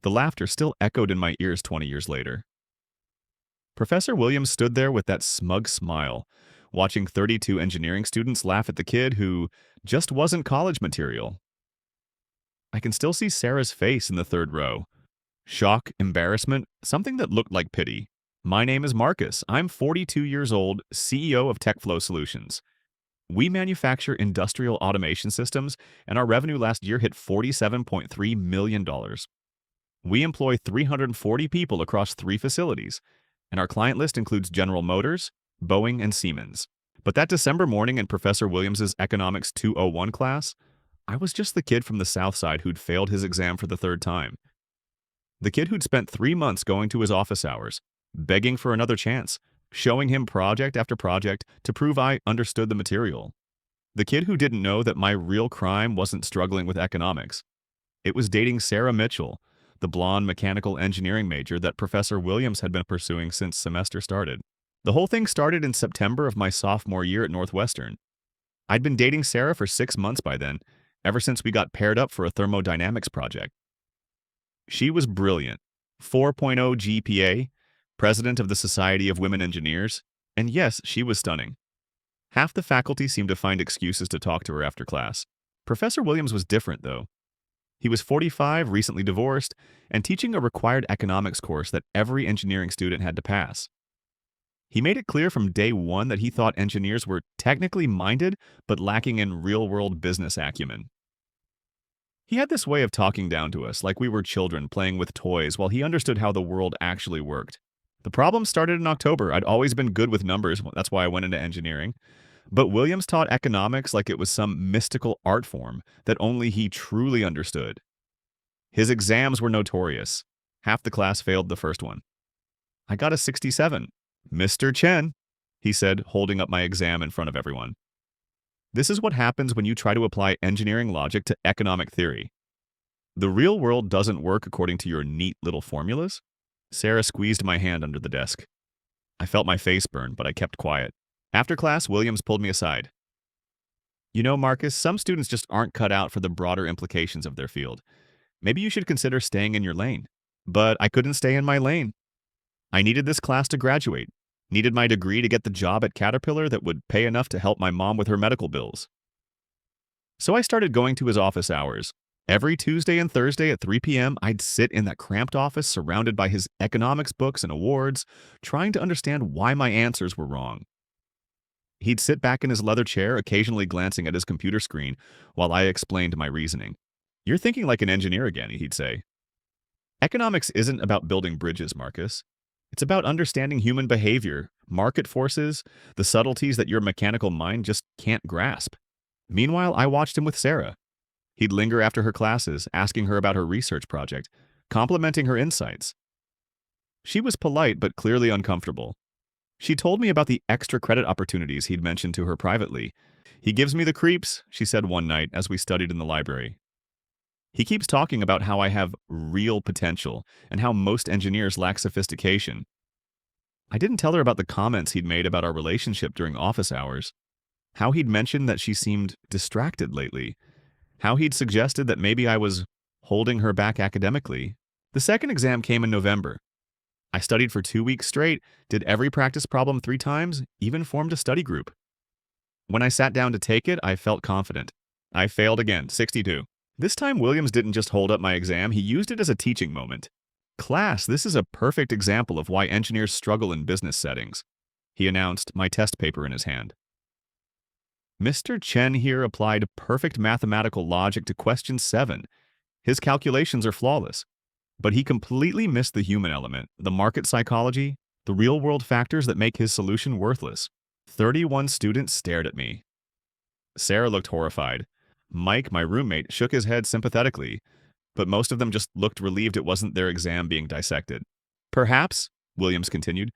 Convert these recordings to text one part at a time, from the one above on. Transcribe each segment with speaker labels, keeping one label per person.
Speaker 1: The laughter still echoed in my ears 20 years later. Professor Williams stood there with that smug smile, watching 32 engineering students laugh at the kid who just wasn't college material. I can still see Sarah's face in the third row. Shock, embarrassment, something that looked like pity. My name is Marcus. I'm 42 years old, CEO of TechFlow Solutions. We manufacture industrial automation systems, and our revenue last year hit $47.3 million. We employ 340 people across 3 facilities, and our client list includes General Motors, Boeing, and Siemens. But that December morning in Professor Williams's Economics 201 class, I was just the kid from the South Side who'd failed his exam for the 3rd time. The kid who'd spent 3 months going to his office hours, begging for another chance, showing him project after project to prove I understood the material. The kid who didn't know that my real crime wasn't struggling with economics. It was dating Sarah Mitchell, the blonde mechanical engineering major that Professor Williams had been pursuing since semester started. The whole thing started in September of my sophomore year at Northwestern. I'd been dating Sarah for 6 months by then, ever since we got paired up for a thermodynamics project. She was brilliant, 4.0 GPA, president of the Society of Women Engineers, and yes, she was stunning. Half the faculty seemed to find excuses to talk to her after class. Professor Williams was different, though. He was 45, recently divorced, and teaching a required economics course that every engineering student had to pass. He made it clear from day one that he thought engineers were technically minded, but lacking in real-world business acumen. He had this way of talking down to us like we were children playing with toys while he understood how the world actually worked. The problem started in October. I'd always been good with numbers, that's why I went into engineering. But Williams taught economics like it was some mystical art form that only he truly understood. His exams were notorious. Half the class failed the first one. I got a 67. Mr. Chen, he said, holding up my exam in front of everyone. This is what happens when you try to apply engineering logic to economic theory. The real world doesn't work according to your neat little formulas. Sarah squeezed my hand under the desk. I felt my face burn, but I kept quiet. After class, Williams pulled me aside. You know, Marcus, some students just aren't cut out for the broader implications of their field. Maybe you should consider staying in your lane. But I couldn't stay in my lane. I needed this class to graduate. Needed my degree to get the job at Caterpillar that would pay enough to help my mom with her medical bills. So I started going to his office hours. Every Tuesday and Thursday at 3 p.m., I'd sit in that cramped office surrounded by his economics books and awards, trying to understand why my answers were wrong. He'd sit back in his leather chair, occasionally glancing at his computer screen while I explained my reasoning. You're thinking like an engineer again, he'd say. Economics isn't about building bridges, Marcus. It's about understanding human behavior, market forces, the subtleties that your mechanical mind just can't grasp. Meanwhile, I watched him with Sarah. He'd linger after her classes, asking her about her research project, complimenting her insights. She was polite but clearly uncomfortable. She told me about the extra credit opportunities he'd mentioned to her privately. He gives me the creeps, she said one night as we studied in the library. He keeps talking about how I have real potential and how most engineers lack sophistication. I didn't tell her about the comments he'd made about our relationship during office hours, how he'd mentioned that she seemed distracted lately, how he'd suggested that maybe I was holding her back academically. The second exam came in November. I studied for 2 weeks straight, did every practice problem 3 times, even formed a study group. When I sat down to take it, I felt confident. I failed again, 62. This time, Williams didn't just hold up my exam, he used it as a teaching moment. Class, this is a perfect example of why engineers struggle in business settings, he announced, my test paper in his hand. Mr. Chen here applied perfect mathematical logic to question 7. His calculations are flawless. But he completely missed the human element, the market psychology, the real-world factors that make his solution worthless. 31 students stared at me. Sarah looked horrified. Mike, my roommate, shook his head sympathetically, but most of them just looked relieved it wasn't their exam being dissected. Perhaps, Williams continued,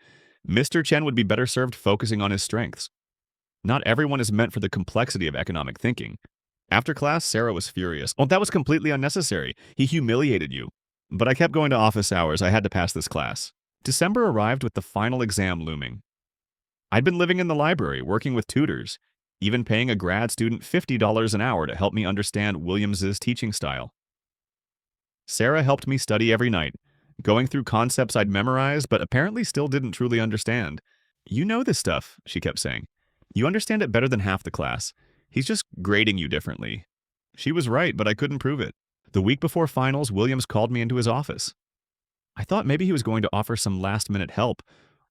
Speaker 1: Mr. Chen would be better served focusing on his strengths. Not everyone is meant for the complexity of economic thinking. After class, Sarah was furious. Oh, that was completely unnecessary. He humiliated you. But I kept going to office hours. I had to pass this class. December arrived with the final exam looming. I'd been living in the library, working with tutors, even paying a grad student $50 an hour to help me understand Williams's teaching style. Sarah helped me study every night, going through concepts I'd memorized but apparently still didn't truly understand. You know this stuff, she kept saying. You understand it better than half the class. He's just grading you differently. She was right, but I couldn't prove it. The week before finals, Williams called me into his office. I thought maybe he was going to offer some last-minute help,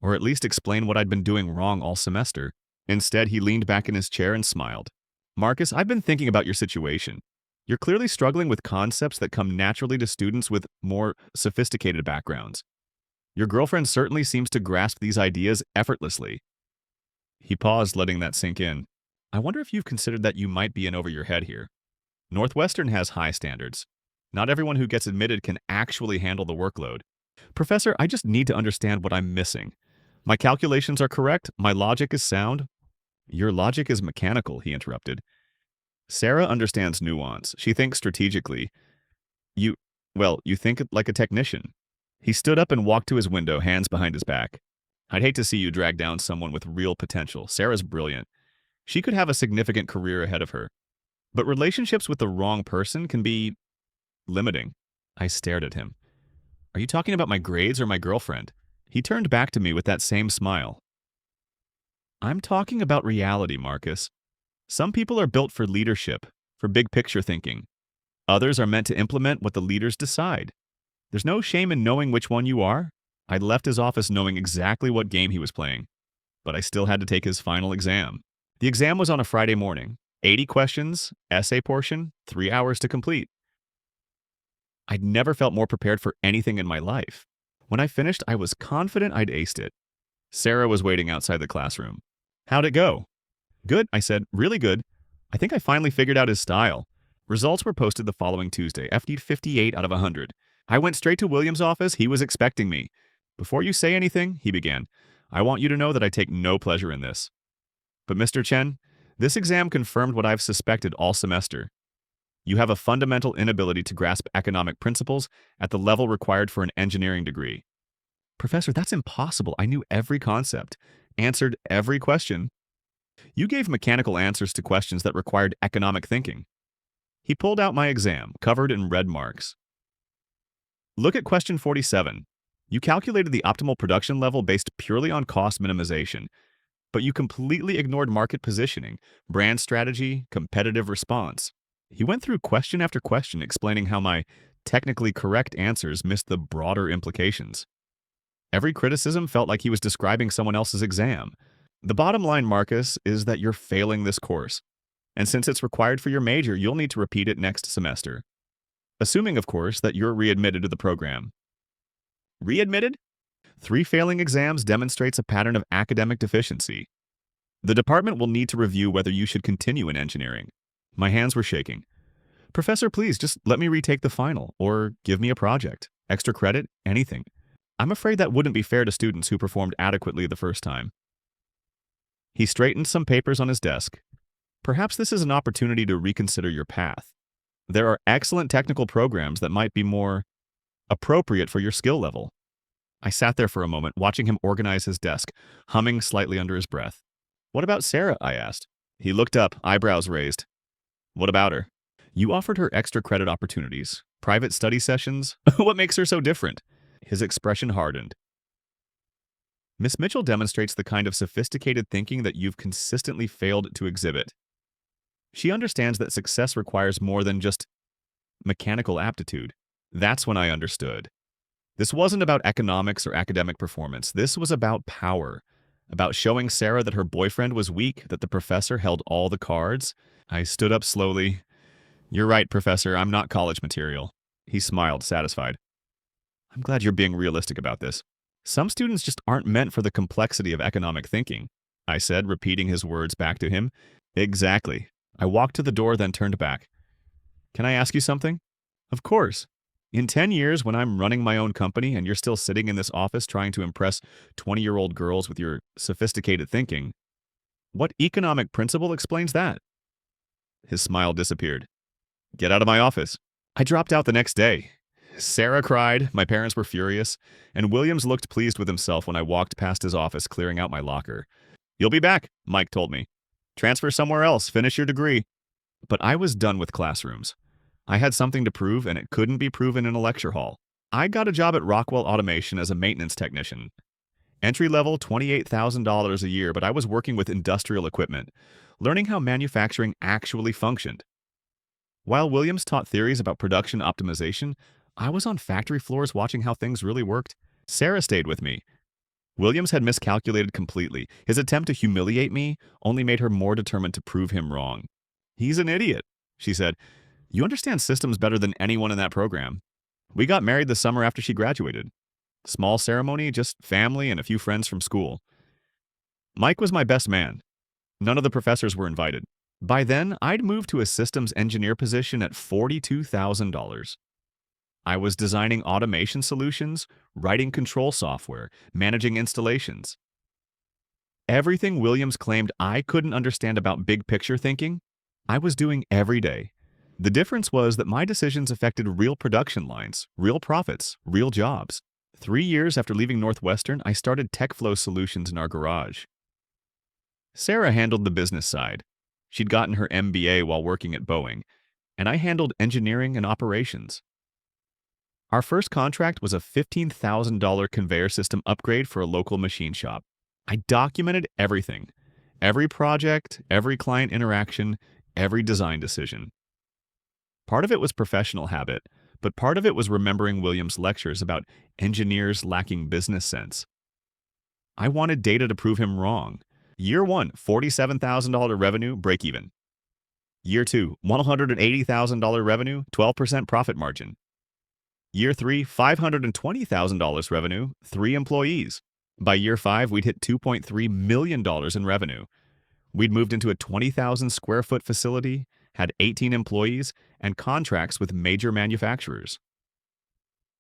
Speaker 1: or at least explain what I'd been doing wrong all semester. Instead, he leaned back in his chair and smiled. Marcus, I've been thinking about your situation. You're clearly struggling with concepts that come naturally to students with more sophisticated backgrounds. Your girlfriend certainly seems to grasp these ideas effortlessly. He paused, letting that sink in. I wonder if you've considered that you might be in over your head here. Northwestern has high standards. Not everyone who gets admitted can actually handle the workload. Professor, I just need to understand what I'm missing. My calculations are correct. My logic is sound. Your logic is mechanical, he interrupted. Sarah understands nuance. She thinks strategically. You think like a technician. He stood up and walked to his window, hands behind his back. I'd hate to see you drag down someone with real potential. Sarah's brilliant. She could have a significant career ahead of her. But relationships with the wrong person can be limiting. I stared at him. Are you talking about my grades or my girlfriend? He turned back to me with that same smile. I'm talking about reality, Marcus. Some people are built for leadership, for big picture thinking. Others are meant to implement what the leaders decide. There's no shame in knowing which one you are. I left his office knowing exactly what game he was playing, but I still had to take his final exam. The exam was on a Friday morning. 80 questions, essay portion, 3 hours to complete. I'd never felt more prepared for anything in my life. When I finished, I was confident I'd aced it. Sarah was waiting outside the classroom. How'd it go? Good, I said. Really good. I think I finally figured out his style. Results were posted the following Tuesday. FD'd 58 out of 100. I went straight to Williams' office. He was expecting me. Before you say anything, he began, I want you to know that I take no pleasure in this. But Mr. Chen, this exam confirmed what I've suspected all semester. You have a fundamental inability to grasp economic principles at the level required for an engineering degree. Professor, that's impossible. I knew every concept, answered every question. You gave mechanical answers to questions that required economic thinking. He pulled out my exam, covered in red marks. Look at question 47. You calculated the optimal production level based purely on cost minimization, but you completely ignored market positioning, brand strategy, competitive response. He went through question after question explaining how my technically correct answers missed the broader implications. Every criticism felt like he was describing someone else's exam. The bottom line, Marcus, is that you're failing this course. And since it's required for your major, you'll need to repeat it next semester. Assuming, of course, that you're readmitted to the program. Readmitted? 3 failing exams demonstrates a pattern of academic deficiency. The department will need to review whether you should continue in engineering. My hands were shaking. Professor, please, just let me retake the final, or give me a project, extra credit, anything. I'm afraid that wouldn't be fair to students who performed adequately the first time. He straightened some papers on his desk. Perhaps this is an opportunity to reconsider your path. There are excellent technical programs that might be more appropriate for your skill level. I sat there for a moment, watching him organize his desk, humming slightly under his breath. What about Sarah? I asked. He looked up, eyebrows raised. What about her? You offered her extra credit opportunities, private study sessions. What makes her so different? His expression hardened. Miss Mitchell demonstrates the kind of sophisticated thinking that you've consistently failed to exhibit. She understands that success requires more than just mechanical aptitude. That's when I understood. This wasn't about economics or academic performance. This was about power, about showing Sarah that her boyfriend was weak, that the professor held all the cards. I stood up slowly. You're right, Professor, I'm not college material. He smiled, satisfied. I'm glad you're being realistic about this. Some students just aren't meant for the complexity of economic thinking, I said, repeating his words back to him. Exactly. I walked to the door, then turned back. Can I ask you something? Of course. In 10 years, when I'm running my own company and you're still sitting in this office trying to impress 20-year-old girls with your sophisticated thinking, what economic principle explains that? His smile disappeared. Get out of my office. I dropped out the next day. Sarah cried, my parents were furious, and Williams looked pleased with himself when I walked past his office clearing out my locker. You'll be back, Mike told me. Transfer somewhere else, finish your degree. But I was done with classrooms. I had something to prove, and it couldn't be proven in a lecture hall. I got a job at Rockwell Automation as a maintenance technician. Entry level, $28,000 a year, but I was working with industrial equipment, learning how manufacturing actually functioned. While Williams taught theories about production optimization, I was on factory floors watching how things really worked. Sarah stayed with me. Williams had miscalculated completely. His attempt to humiliate me only made her more determined to prove him wrong. "He's an idiot," she said. "You understand systems better than anyone in that program." We got married the summer after she graduated. Small ceremony, just family and a few friends from school. Mike was my best man. None of the professors were invited. By then, I'd moved to a systems engineer position at $42,000. I was designing automation solutions, writing control software, managing installations. Everything Williams claimed I couldn't understand about big picture thinking, I was doing every day. The difference was that my decisions affected real production lines, real profits, real jobs. 3 years after leaving Northwestern, I started TechFlow Solutions in our garage. Sarah handled the business side. She'd gotten her MBA while working at Boeing, and I handled engineering and operations. Our first contract was a $15,000 conveyor system upgrade for a local machine shop. I documented everything. Every project, every client interaction, every design decision. Part of it was professional habit, but part of it was remembering Williams' lectures about engineers lacking business sense. I wanted data to prove him wrong. Year 1, $47,000 revenue, break even. Year 2, $180,000 revenue, 12% profit margin. Year 3, $520,000 revenue, 3 employees. By year 5, we'd hit $2.3 million in revenue. We'd moved into a 20,000 square foot facility, had 18 employees, and contracts with major manufacturers.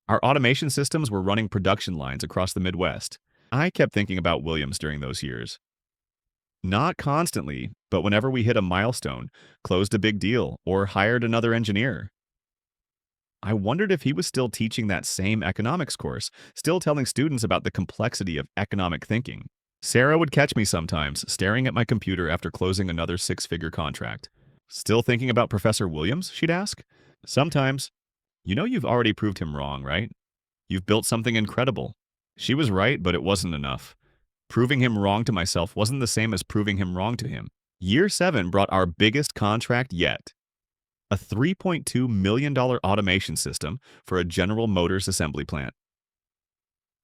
Speaker 1: Our automation systems were running production lines across the Midwest. I kept thinking about Williams during those years. Not constantly, but whenever we hit a milestone, closed a big deal, or hired another engineer. I wondered if he was still teaching that same economics course, still telling students about the complexity of economic thinking. Sarah would catch me sometimes, staring at my computer after closing another 6-figure contract. "Still thinking about Professor Williams?" she'd ask. Sometimes. "You know you've already proved him wrong, right? You've built something incredible." She was right, but it wasn't enough. Proving him wrong to myself wasn't the same as proving him wrong to him. Year 7 brought our biggest contract yet. A $3.2 million automation system for a General Motors assembly plant.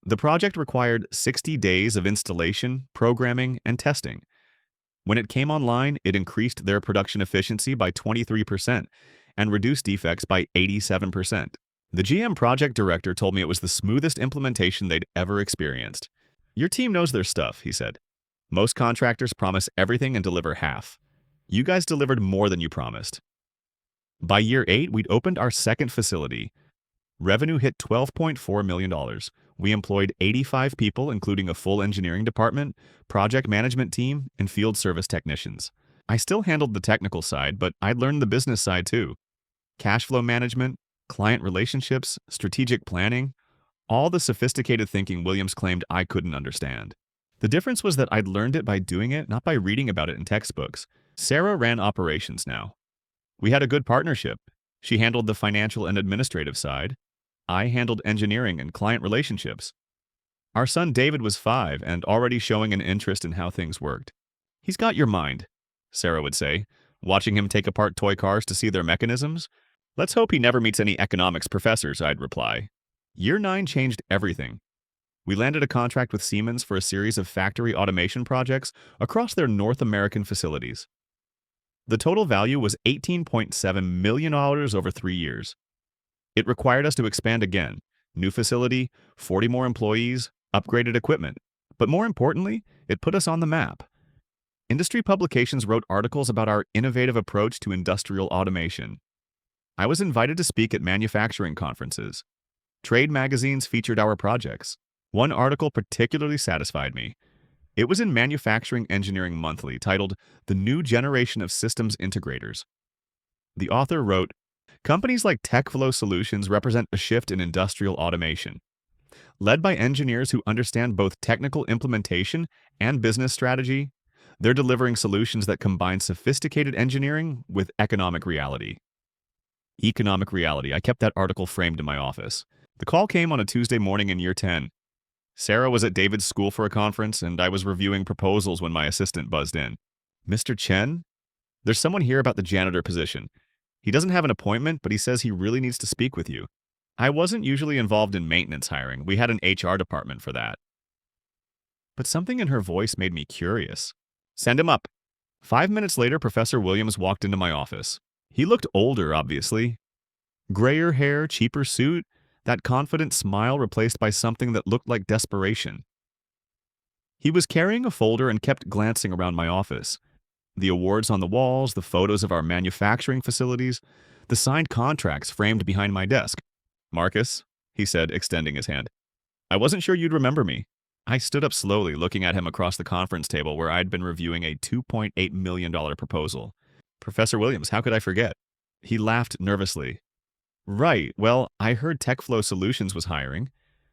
Speaker 1: The project required 60 days of installation, programming, and testing. When it came online, it increased their production efficiency by 23% and reduced defects by 87%. The GM project director told me it was the smoothest implementation they'd ever experienced. "Your team knows their stuff," he said. "Most contractors promise everything and deliver half. You guys delivered more than you promised." By year 8, we'd opened our second facility. Revenue hit $12.4 million. We employed 85 people, including a full engineering department, project management team, and field service technicians. I still handled the technical side, but I'd learned the business side too. Cash flow management, client relationships, strategic planning, all the sophisticated thinking Williams claimed I couldn't understand. The difference was that I'd learned it by doing it, not by reading about it in textbooks. Sarah ran operations now. We had a good partnership. She handled the financial and administrative side. I handled engineering and client relationships. Our son David was 5 and already showing an interest in how things worked. "He's got your mind," Sarah would say, watching him take apart toy cars to see their mechanisms. "Let's hope he never meets any economics professors," I'd reply. Year 9 changed everything. We landed a contract with Siemens for a series of factory automation projects across their North American facilities. The total value was $18.7 million over 3 years. It required us to expand again. New facility, 40 more employees, upgraded equipment. But more importantly, it put us on the map. Industry publications wrote articles about our innovative approach to industrial automation. I was invited to speak at manufacturing conferences. Trade magazines featured our projects. One article particularly satisfied me. It was in Manufacturing Engineering Monthly, titled "The New Generation of Systems Integrators." The author wrote, "Companies like TechFlow Solutions represent a shift in industrial automation. Led by engineers who understand both technical implementation and business strategy, they're delivering solutions that combine sophisticated engineering with economic reality." Economic reality. I kept that article framed in my office. The call came on a Tuesday morning in year 10. Sarah was at David's school for a conference, and I was reviewing proposals when my assistant buzzed in. Mr. Chen? There's someone here about the janitor position. He doesn't have an appointment, but he says he really needs to speak with you. I wasn't usually involved in maintenance hiring. We had an HR department for that. But something in her voice made me curious. Send him up. 5 minutes later, Professor Williams walked into my office. He looked older, obviously. Grayer hair, cheaper suit, that confident smile replaced by something that looked like desperation. He was carrying a folder and kept glancing around my office. The awards on the walls, the photos of our manufacturing facilities, the signed contracts framed behind my desk. Marcus, he said, extending his hand. I wasn't sure you'd remember me. I stood up slowly, looking at him across the conference table where I'd been reviewing a $2.8 million proposal. Professor Williams, how could I forget? He laughed nervously. Right, well, I heard TechFlow Solutions was hiring,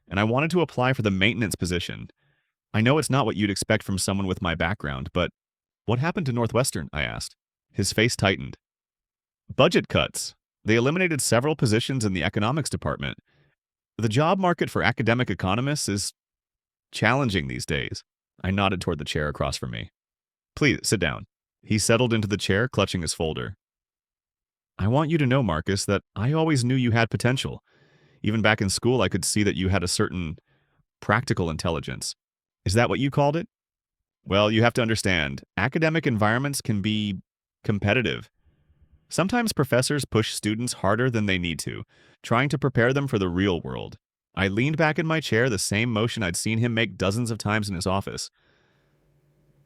Speaker 1: and I wanted to apply for the maintenance position. I know it's not what you'd expect from someone with my background, but what happened to Northwestern? I asked. His face tightened. Budget cuts. They eliminated several positions in the economics department. The job market for academic economists is challenging these days. I nodded toward the chair across from me. Please, sit down. He settled into the chair, clutching his folder. I want you to know, Marcus, that I always knew you had potential. Even back in school, I could see that you had a certain practical intelligence. Is that what you called it? Well, you have to understand, academic environments can be competitive. Sometimes professors push students harder than they need to, trying to prepare them for the real world. I leaned back in my chair, the same motion I'd seen him make dozens of times in his office.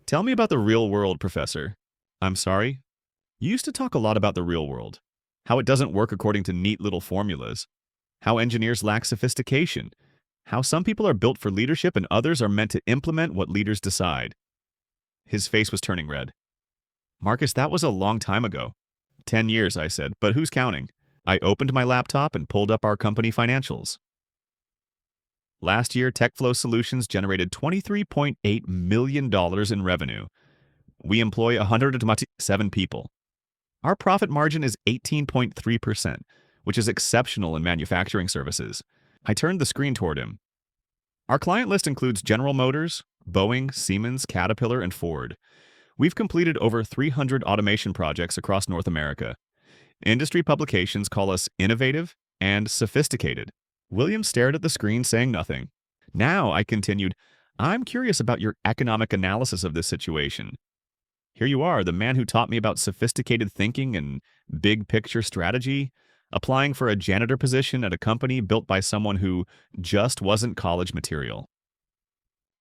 Speaker 1: Tell me about the real world, Professor. I'm sorry? You used to talk a lot about the real world, how it doesn't work according to neat little formulas, how engineers lack sophistication, how some people are built for leadership and others are meant to implement what leaders decide. His face was turning red. Marcus, that was a long time ago. 10 years, I said, but who's counting? I opened my laptop and pulled up our company financials. Last year, TechFlow Solutions generated $23.8 million in revenue. We employ 107 people. Our profit margin is 18.3%, which is exceptional in manufacturing services. I turned the screen toward him. Our client list includes General Motors, Boeing, Siemens, Caterpillar, and Ford. We've completed over 300 automation projects across North America. Industry publications call us innovative and sophisticated. William stared at the screen, saying nothing. Now, I continued, I'm curious about your economic analysis of this situation. Here you are, the man who taught me about sophisticated thinking and big picture strategy, applying for a janitor position at a company built by someone who just wasn't college material.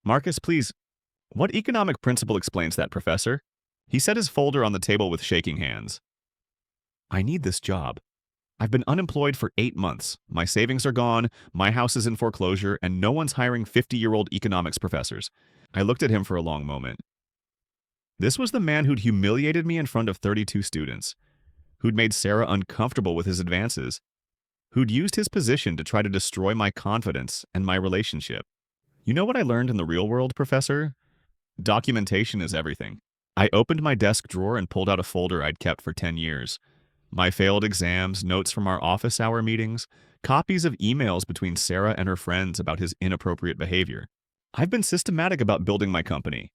Speaker 1: Marcus, please, what economic principle explains that, Professor? He set his folder on the table with shaking hands. I need this job. I've been unemployed for 8 months. My savings are gone, my house is in foreclosure, and no one's hiring 50-year-old economics professors. I looked at him for a long moment. This was the man who'd humiliated me in front of 32 students, who'd made Sarah uncomfortable with his advances, who'd used his position to try to destroy my confidence and my relationship. You know what I learned in the real world, Professor? Documentation is everything. I opened my desk drawer and pulled out a folder I'd kept for 10 years. My failed exams, notes from our office hour meetings, copies of emails between Sarah and her friends about his inappropriate behavior. I've been systematic about building my company.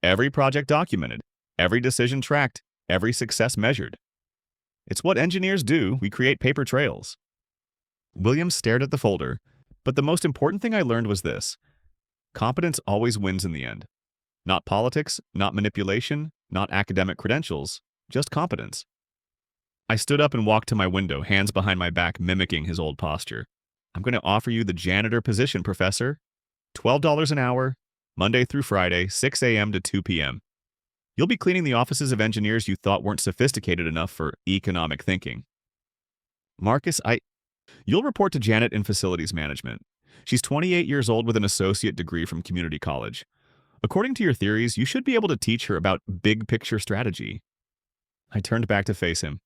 Speaker 1: Every project documented, every decision tracked, every success measured. It's what engineers do. We create paper trails. William stared at the folder, but the most important thing I learned was this. Competence always wins in the end. Not politics, not manipulation, not academic credentials, just competence. I stood up and walked to my window, hands behind my back, mimicking his old posture. I'm going to offer you the janitor position, Professor. $12 an hour, Monday through Friday, 6 a.m. to 2 p.m. You'll be cleaning the offices of engineers you thought weren't sophisticated enough for economic thinking. Marcus, you'll report to Janet in facilities management. She's 28 years old with an associate degree from community college. According to your theories, you should be able to teach her about big picture strategy. I turned back to face him.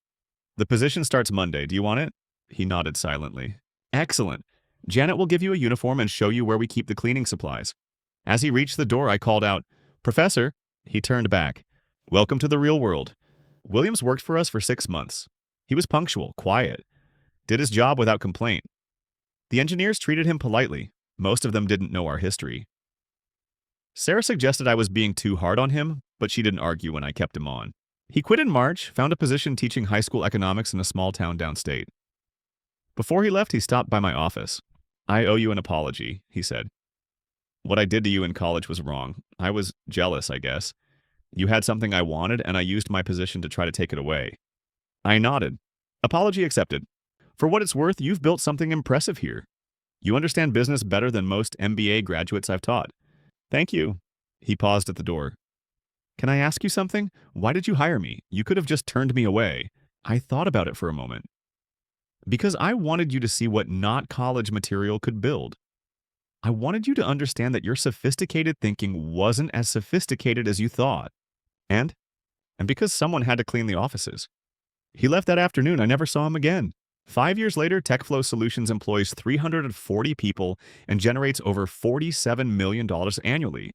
Speaker 1: The position starts Monday. Do you want it? He nodded silently. Excellent. Janet will give you a uniform and show you where we keep the cleaning supplies. As he reached the door, I called out, Professor. He turned back. Welcome to the real world. Williams worked for us for 6 months. He was punctual, quiet, did his job without complaint. The engineers treated him politely. Most of them didn't know our history. Sarah suggested I was being too hard on him, but she didn't argue when I kept him on. He quit in March, found a position teaching high school economics in a small town downstate. Before he left, he stopped by my office. "I owe you an apology," he said. "What I did to you in college was wrong. I was jealous, I guess. You had something I wanted, and I used my position to try to take it away." I nodded. "Apology accepted. For what it's worth, you've built something impressive here. You understand business better than most MBA graduates I've taught." "Thank you." He paused at the door. "Can I ask you something? Why did you hire me? You could have just turned me away." I thought about it for a moment. "Because I wanted you to see what not college material could build. I wanted you to understand that your sophisticated thinking wasn't as sophisticated as you thought. And because someone had to clean the offices." He left that afternoon. I never saw him again. 5 years later, TechFlow Solutions employs 340 people and generates over $47 million annually.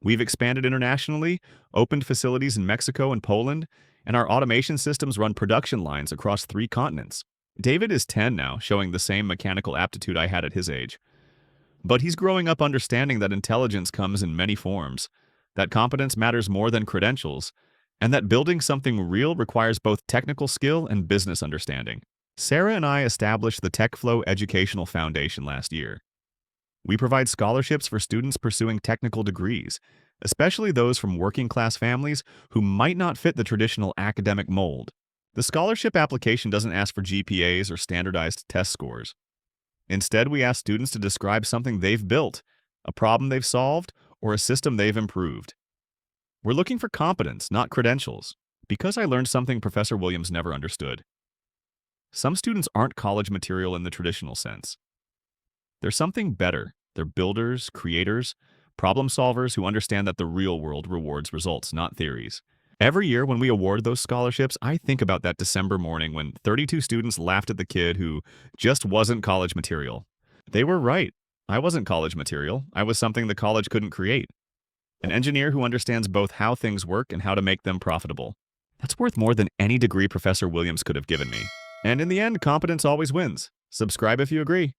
Speaker 1: We've expanded internationally, opened facilities in Mexico and Poland, and our automation systems run production lines across 3 continents. David is 10 now, showing the same mechanical aptitude I had at his age. But he's growing up understanding that intelligence comes in many forms, that competence matters more than credentials, and that building something real requires both technical skill and business understanding. Sarah and I established the TechFlow Educational Foundation last year. We provide scholarships for students pursuing technical degrees, especially those from working-class families who might not fit the traditional academic mold. The scholarship application doesn't ask for GPAs or standardized test scores. Instead, we ask students to describe something they've built, a problem they've solved, or a system they've improved. We're looking for competence, not credentials, because I learned something Professor Williams never understood. Some students aren't college material in the traditional sense. They're something better. They're builders, creators, problem solvers who understand that the real world rewards results, not theories. Every year when we award those scholarships, I think about that December morning when 32 students laughed at the kid who just wasn't college material. They were right. I wasn't college material. I was something the college couldn't create. An engineer who understands both how things work and how to make them profitable. That's worth more than any degree Professor Williams could have given me. And in the end, competence always wins. Subscribe if you agree.